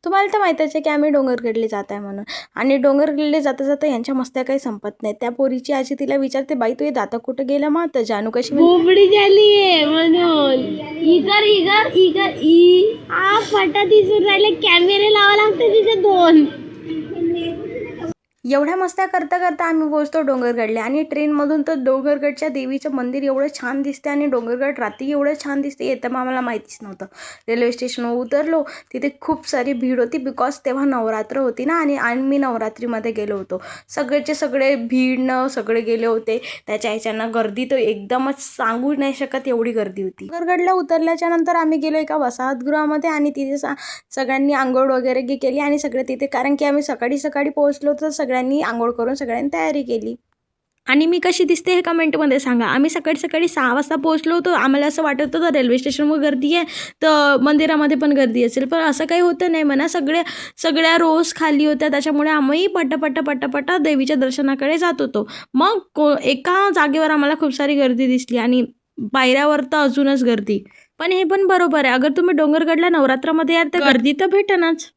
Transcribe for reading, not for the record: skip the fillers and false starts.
तुम्हाला तर माहीतच आहे की आम्ही डोंगरगडले जात आहे म्हणून. आणि डोंगरगडले जाता जाता यांच्या मस्त्या काही संपत नाही. त्या पोरीची आजी तिला विचारते, बाई तू हे दाता कुठं गेला मग? तर जानू कशी बोबडी झाली आहे म्हणून इगर इगर इगर ई आ फटा दिसून राहिले. कॅमेरे लावा लागते तिथे 2. एवढ्या मस्त्या करता करता आम्ही पोहोचतो डोंगरगडला. आणि ट्रेनमधून तर डोंगरगडच्या देवीचं मंदिर एवढं छान दिसते आणि डोंगरगड रात्री एवढं छान दिसते, येतं मग आम्हाला माहितीच नव्हतं. रेल्वे स्टेशनवर उतरलो, तिथे खूप सारी भीड होती बिकॉज तेव्हा नवरात्र होती ना, आणि आम्ही नवरात्रीमध्ये गेलो होतो. सगळेचे सगळे भीडनं सगळे गेले होते. त्याच्या ह्याच्यानं गर्दी तर एकदमच सांगू नाही शकत एवढी गर्दी होती. डोंगरगडला उतरल्याच्या नंतर आम्ही गेलो एका वसाहतगृहामध्ये आणि तिथे सगळ्यांनी आंघोळ वगैरे केली आणि सगळे तिथे, कारण की आम्ही सकाळी सकाळी पोहोचलो तर सगळ्यांनी आंघोळ करून सगळ्यांनी तयारी केली. आणि मी कशी दिसते हे कमेंटमध्ये सांगा. आम्ही सकाळी सकाळी 6 वाजता पोहोचलो होतो. आम्हाला असं वाटत होतं रेल्वे स्टेशनवर गर्दी आहे तर मंदिरामध्ये पण गर्दी असेल, पण असं काही होतं नाही म्हणा. सगळ्या रोज खाली होत्या, त्याच्यामुळे आम्ही पटापटा देवीच्या दर्शनाकडे जात होतो. मग एका जागेवर आम्हाला खूप सारी गर्दी दिसली आणि पायऱ्यावर तर अजूनच गर्दी. पण हे पण बरोबर आहे, अगर तुम्ही डोंगरगडला नवरात्रामध्ये याल तर गर्दी तर भेटणारच.